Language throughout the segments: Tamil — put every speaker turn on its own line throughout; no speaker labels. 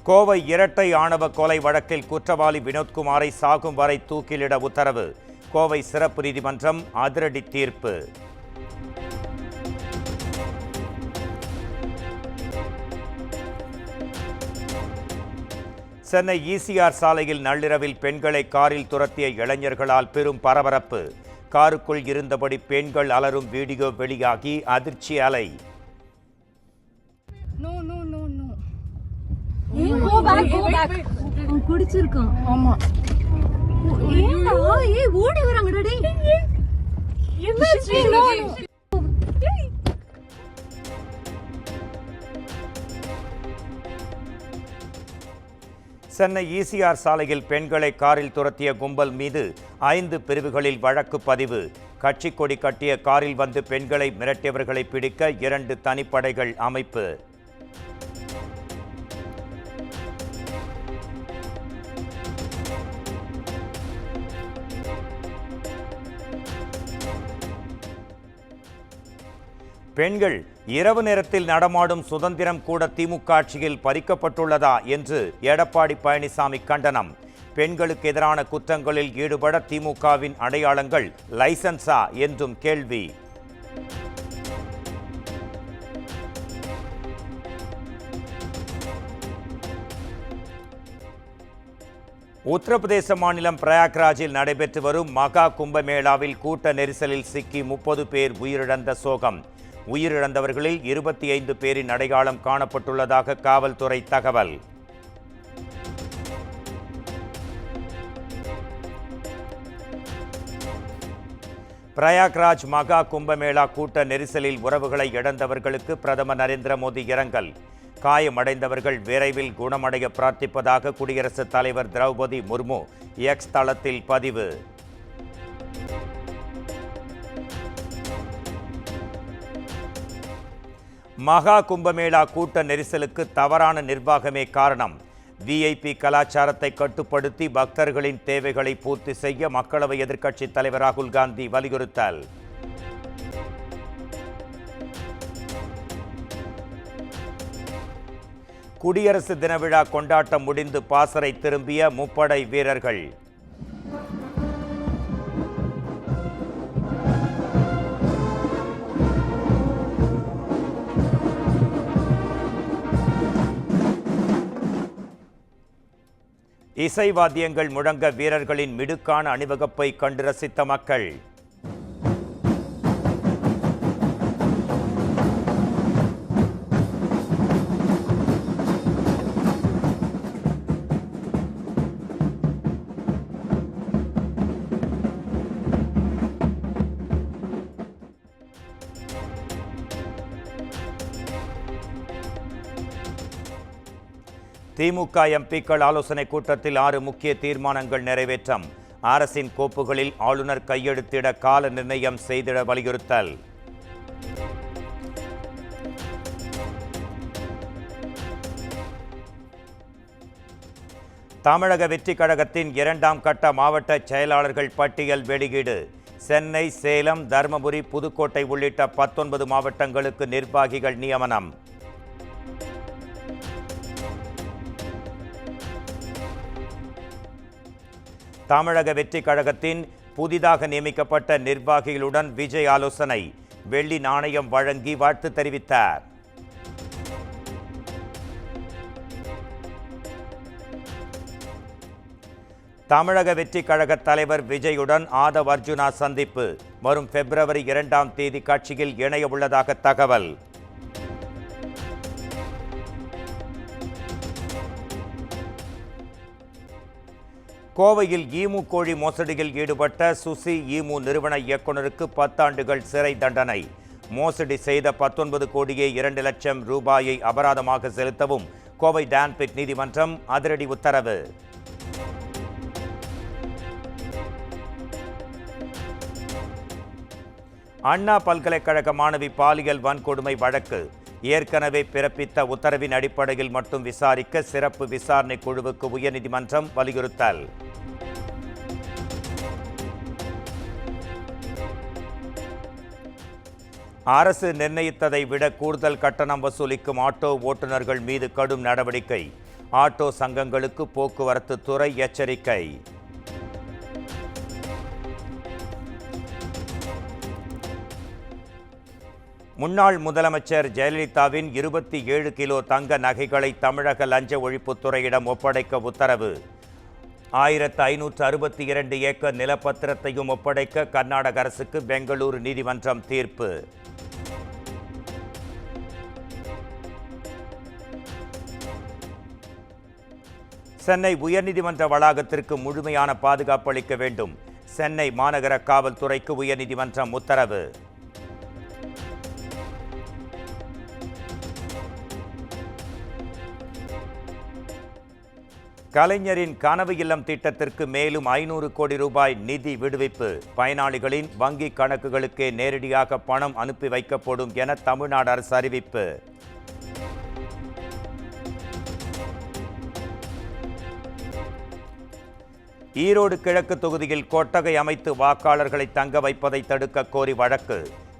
கோவை இரட்டை ஆணவ கொலை வழக்கில் குற்றவாளி வினோத்குமாரை சாகும் வரை தூக்கிலிட உத்தரவு. கோவை சிறப்பு நீதிமன்றம் அதிரடி தீர்ப்பு. சென்னை ஈசிஆர் சாலையில் நள்ளிரவில் பெண்களை காரில் துரத்திய இளைஞர்களால் பெரும் பரபரப்பு. காருக்குள் இருந்தபடி பெண்கள் அலறும் வீடியோ வெளியாகி அதிர்ச்சி அலை.
குடிச்சிருக்கோம். ஆமா ஓடி வராங்க.
சென்னை ஈசிஆர் சாலையில் பெண்களை காரில் துரத்திய கும்பல் மீது 5 பிரிவுகளில் வழக்கு பதிவு. கட்சி கொடி கட்டிய காரில் வந்து பெண்களை மிரட்டியவர்களை பிடிக்க 2 தனிப்படைகள் அமைப்பு. பெண்கள் இரவு நேரத்தில் நடமாடும் சுதந்திரம் கூட திமுக ஆட்சியில் பறிக்கப்பட்டுள்ளதா என்று எடப்பாடி பழனிசாமி கண்டனம். பெண்களுக்கு எதிரான குற்றங்களில் ஈடுபட திமுகவின் அடையாளங்கள் லைசன்ஸா என்றும் கேள்வி. உத்தரப்பிரதேச மாநிலம் பிரயாக்ராஜில் நடைபெற்று வரும் மகா கும்பமேளாவில் கூட்ட நெரிசலில் சிக்கி 30 பேர் உயிரிழந்த சோகம். உயிரிழந்தவர்களில் 25 பேரின் அடையாளம் காணப்பட்டுள்ளதாக காவல்துறை தகவல். பிரயாக்ராஜ் மகா கும்பமேளா கூட்ட நெரிசலில் உறவுகளை இழந்தவர்களுக்கு பிரதமர் நரேந்திர மோடி இரங்கல். காயமடைந்தவர்கள் விரைவில் குணமடைய பிரார்த்திப்பதாக குடியரசுத் தலைவர் திரௌபதி முர்மு எக்ஸ் தளத்தில் பதிவு. மகா கும்பமேளா கூட்ட நெரிசலுக்கு தவறான நிர்வாகமே காரணம். விஐபி கலாச்சாரத்தை கட்டுப்படுத்தி பக்தர்களின் தேவைகளை பூர்த்தி செய்ய மக்களவை எதிர்க்கட்சித் தலைவர் ராகுல் காந்தி வலியுறுத்தல். குடியரசு தின விழா கொண்டாட்டம் முடிந்து பாசறை திரும்பிய முப்படை வீரர்கள். இசைவாத்தியங்கள் முழங்க வீரர்களின் மிடுக்கான அணிவகுப்பை கண்டு ரசித்த மக்கள். திமுக எம்பிக்கள் ஆலோசனை கூட்டத்தில் 6 முக்கிய தீர்மானங்கள் நிறைவேற்றம். அரசின் கோப்புகளில் ஆளுநர் கையெழுத்திட கால நிர்ணயம் செய்திட வலியுறுத்தல். தமிழக வெற்றிக் கழகத்தின் 2ஆம் கட்ட மாவட்ட செயலாளர்கள் பட்டியல் வெளியீடு. சென்னை, சேலம், தருமபுரி, புதுக்கோட்டை உள்ளிட்ட 19 மாவட்டங்களுக்கு நிர்வாகிகள் நியமனம். தமிழக வெற்றிக் கழகத்தின் புதிதாக நியமிக்கப்பட்ட நிர்வாகிகளுடன் விஜய் ஆலோசனை. வெள்ளி நாணயம் வழங்கி வாழ்த்து தெரிவித்தார். தமிழக வெற்றிக் கழக தலைவர் விஜயுடன் ஆதவ் அர்ஜுனா சந்திப்பு. வரும் பிப்ரவரி 2ஆம் தேதி கட்சியில் இணைய உள்ளதாக தகவல். கோவையில் ஈமு கோழி மோசடியில் ஈடுபட்ட சுசி ஈமு நிறுவன இயக்குநருக்கு 10 ஆண்டுகள் சிறை தண்டனை. மோசடி செய்த 19 கோடியே 2 லட்சம் ரூபாயை அபராதமாக செலுத்தவும் கோவை டான்பிட் நீதிமன்றம் அதிரடி உத்தரவு. அண்ணா பல்கலைக்கழக மாணவி பாலியல் வன்கொடுமை வழக்கு. ஏற்கனவே பிறப்பித்த உத்தரவின் அடிப்படையில் மட்டும் விசாரிக்க சிறப்பு விசாரணை குழுவுக்கு உயர்நீதிமன்றம் வலியுறுத்தல். அரசு நிர்ணயித்ததை விட கூடுதல் கட்டணம் வசூலிக்கும் ஆட்டோ ஓட்டுநர்கள் மீது கடும் நடவடிக்கை. ஆட்டோ சங்கங்களுக்கு போக்குவரத்து துறை எச்சரிக்கை. முன்னாள் முதலமைச்சர் ஜெயலலிதாவின் 27 கிலோ தங்க நகைகளை தமிழக லஞ்ச ஒழிப்புத்துறையிடம் ஒப்படைக்க உத்தரவு. 1562 ஏக்கர் நிலப்பத்திரத்தையும் ஒப்படைக்க கர்நாடக அரசுக்கு பெங்களூரு நீதிமன்றம் தீர்ப்பு. சென்னை உயர்நீதிமன்ற வளாகத்திற்கு முழுமையான பாதுகாப்பு அளிக்க வேண்டும். சென்னை மாநகர காவல்துறைக்கு உயர்நீதிமன்றம் உத்தரவு. கலைஞரின் கனவு இல்லம் திட்டத்திற்கு மேலும் 500 கோடி ரூபாய் நிதி விடுவிப்பு. பயனாளிகளின் வங்கி கணக்குகளுக்கே நேரடியாக பணம் அனுப்பி வைக்கப்படும் என தமிழ்நாடு அரசு அறிவிப்பு. ஈரோடு கிழக்கு தொகுதியில் கொட்டகை அமைத்து வாக்காளர்களை தங்க வைப்பதை தடுக்க கோரி வழக்கு.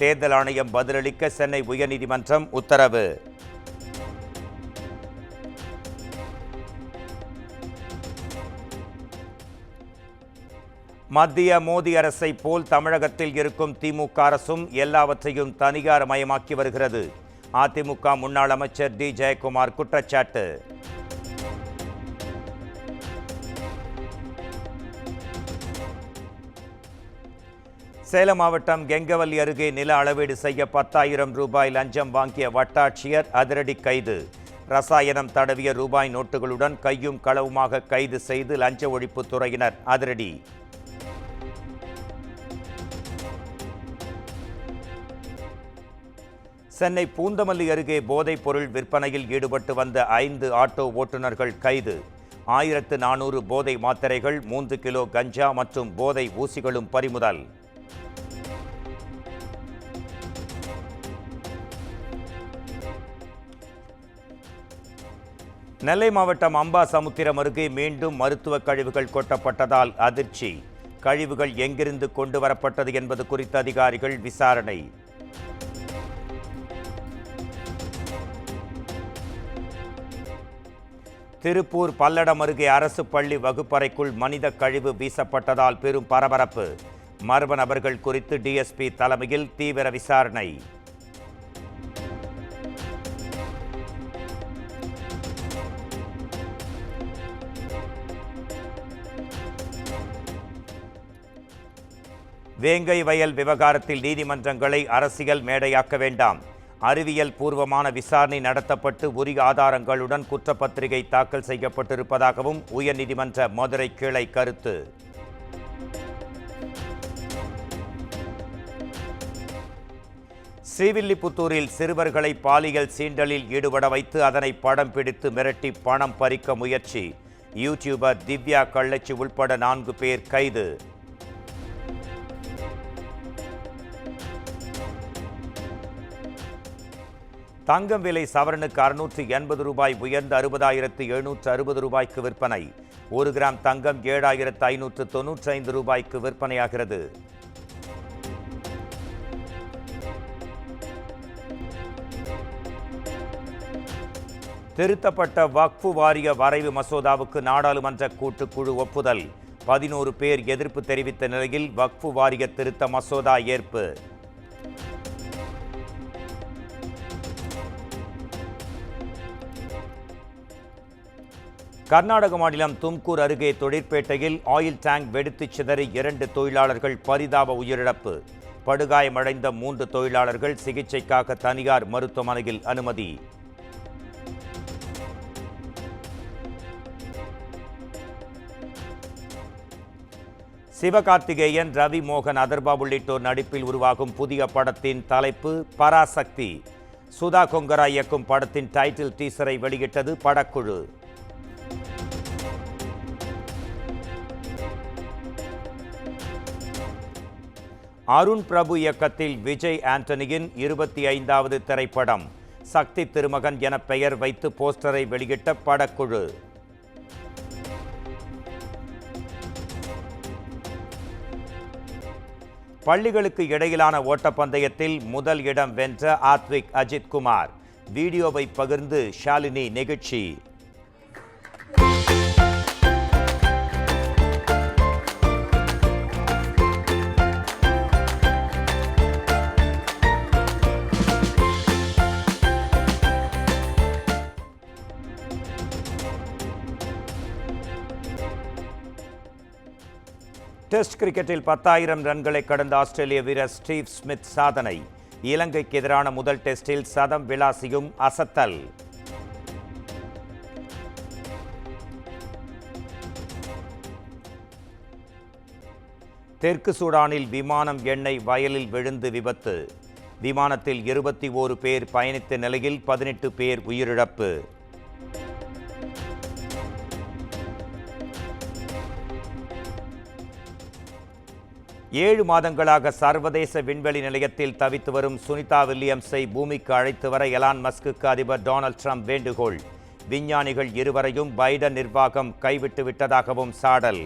தேர்தல் ஆணையம் பதிலளிக்க சென்னை உயர்நீதிமன்றம் உத்தரவு. மத்திய மோடி அரசை போல் தமிழகத்தில் இருக்கும் திமுக அரசும் எல்லாவற்றையும் தனியார் மயமாக்கி வருகிறது. அதிமுக முன்னாள் அமைச்சர் டி ஜெயக்குமார் குற்றச்சாட்டு. சேலம் மாவட்டம் கெங்கவல்லி அருகே நில அளவீடு செய்ய 10,000 ரூபாய் லஞ்சம் வாங்கிய வட்டாட்சியர் அதிரடி கைது. ரசாயனம் தடவிய ரூபாய் நோட்டுகளுடன் கையும் களவுமாக கைது செய்து லஞ்ச ஒழிப்புத்துறையினர் அதிரடி. சென்னை பூந்தமல்லி அருகே போதைப் பொருள் விற்பனையில் ஈடுபட்டு வந்த 5 ஆட்டோ ஓட்டுநர்கள் கைது. 1400 போதை மாத்திரைகள், 3 கிலோ கஞ்சா மற்றும் போதை ஊசிகளும் பறிமுதல். நெல்லை மாவட்டம் அம்பாசமுத்திரம் அருகே மீண்டும் மருத்துவ கழிவுகள் கொட்டப்பட்டதால் அதிர்ச்சி. கழிவுகள் எங்கிருந்து கொண்டு வரப்பட்டது என்பது குறித்து அதிகாரிகள் விசாரணை. திருப்பூர் பல்லடம் அருகே அரசு பள்ளி வகுப்பறைக்குள் மனித கழிவு வீசப்பட்டதால் பெரும் பரபரப்பு. மர்ம நபர்கள் குறித்து டிஎஸ்பி தலைமையில் தீவிர விசாரணை. வேங்கை வயல் விவகாரத்தில் நீதிமன்றங்களை அரசியல் மேடையாக்க வேண்டாம். அறிவியல் பூர்வமான விசாரணை நடத்தப்பட்டு உரிய ஆதாரங்களுடன் குற்றப்பத்திரிகை தாக்கல் செய்யப்பட்டிருப்பதாகவும் உயர்நீதிமன்ற மதுரை கிளை கருத்து. ஸ்ரீவில்லிபுத்தூரில் சிறுவர்களை பாலியல் சீண்டலில் ஈடுபட வைத்து அதனை படம் பிடித்து மிரட்டி பணம் பறிக்க முயற்சி. யூடியூபர் திவ்யா கள்ளச்சி உள்பட 4 பேர் கைது. தங்கம் விலை சவரனுக்கு 680 ரூபாய் உயர்ந்து 60,760 ரூபாய்க்கு விற்பனை. 1 கிராம் தங்கம் 7,595 ரூபாய்க்கு விற்பனையாகிறது. திருத்தப்பட்ட வக்ஃபு வாரிய வரைவு மசோதாவுக்கு நாடாளுமன்ற கூட்டுக்குழு ஒப்புதல். 11 பேர் எதிர்ப்பு தெரிவித்த நிலையில் வக்ஃபு வாரிய திருத்த மசோதா ஏற்பு. கர்நாடக மாநிலம் தும்கூர் அருகே தொழிற்பேட்டையில் ஆயில் டேங்க் வெடித்து சிதறி 2 தொழிலாளர்கள் பரிதாப உயிரிழப்பு. படுகாயமடைந்த 3 தொழிலாளர்கள் சிகிச்சைக்காக தனியார் மருத்துவமனையில் அனுமதி. சிவகார்த்திகேயன், ரவி மோகன், அதர்பா உள்ளிட்டோர் நடிப்பில் உருவாகும் புதிய படத்தின் தலைப்பு பராசக்தி. சுதா கொங்கரா இயக்கும் படத்தின் டைட்டில் டீசரை வெளியிட்டது படக்குழு. அருண் பிரபு இயக்கத்தில் விஜய் ஆண்டனியின் 25வது திரைப்படம். சக்தி திருமகன் என பெயர் வைத்து போஸ்டரை வெளியிட்ட படக்குழு. பள்ளிகளுக்கு இடையிலான ஓட்டப்பந்தயத்தில் முதல் இடம் வென்ற ஆத்விக் அஜித் குமார். வீடியோவை பகிர்ந்து ஷாலினி நெகிழ்ச்சி. டெஸ்ட் கிரிக்கெட்டில் 10,000 ரன்களை கடந்த ஆஸ்திரேலிய வீரர் ஸ்டீவ் ஸ்மித் சாதனை. இலங்கைக்கு எதிரான முதல் டெஸ்டில் சதம் விளாசியும் அசத்தல். தெற்கு சூடானில் விமானம் எண்ணெய் வயலில் விழுந்து விபத்து. விமானத்தில் 21 பேர் பயணித்த நிலையில் 18 பேர் உயிரிழப்பு. ஏழு மாதங்களாக சர்வதேச விண்வெளி நிலையத்தில் தவித்து வரும் சுனிதா வில்லியம்ஸை பூமிக்கு அழைத்து வர எலான் மஸ்குக்கு அதிபர் டொனால்ட் ட்ரம்ப் வேண்டுகோள். விஞ்ஞானிகள் இருவரையும் பைடன் நிர்வாகம் கைவிட்டு விட்டதாகவும் சாடல்.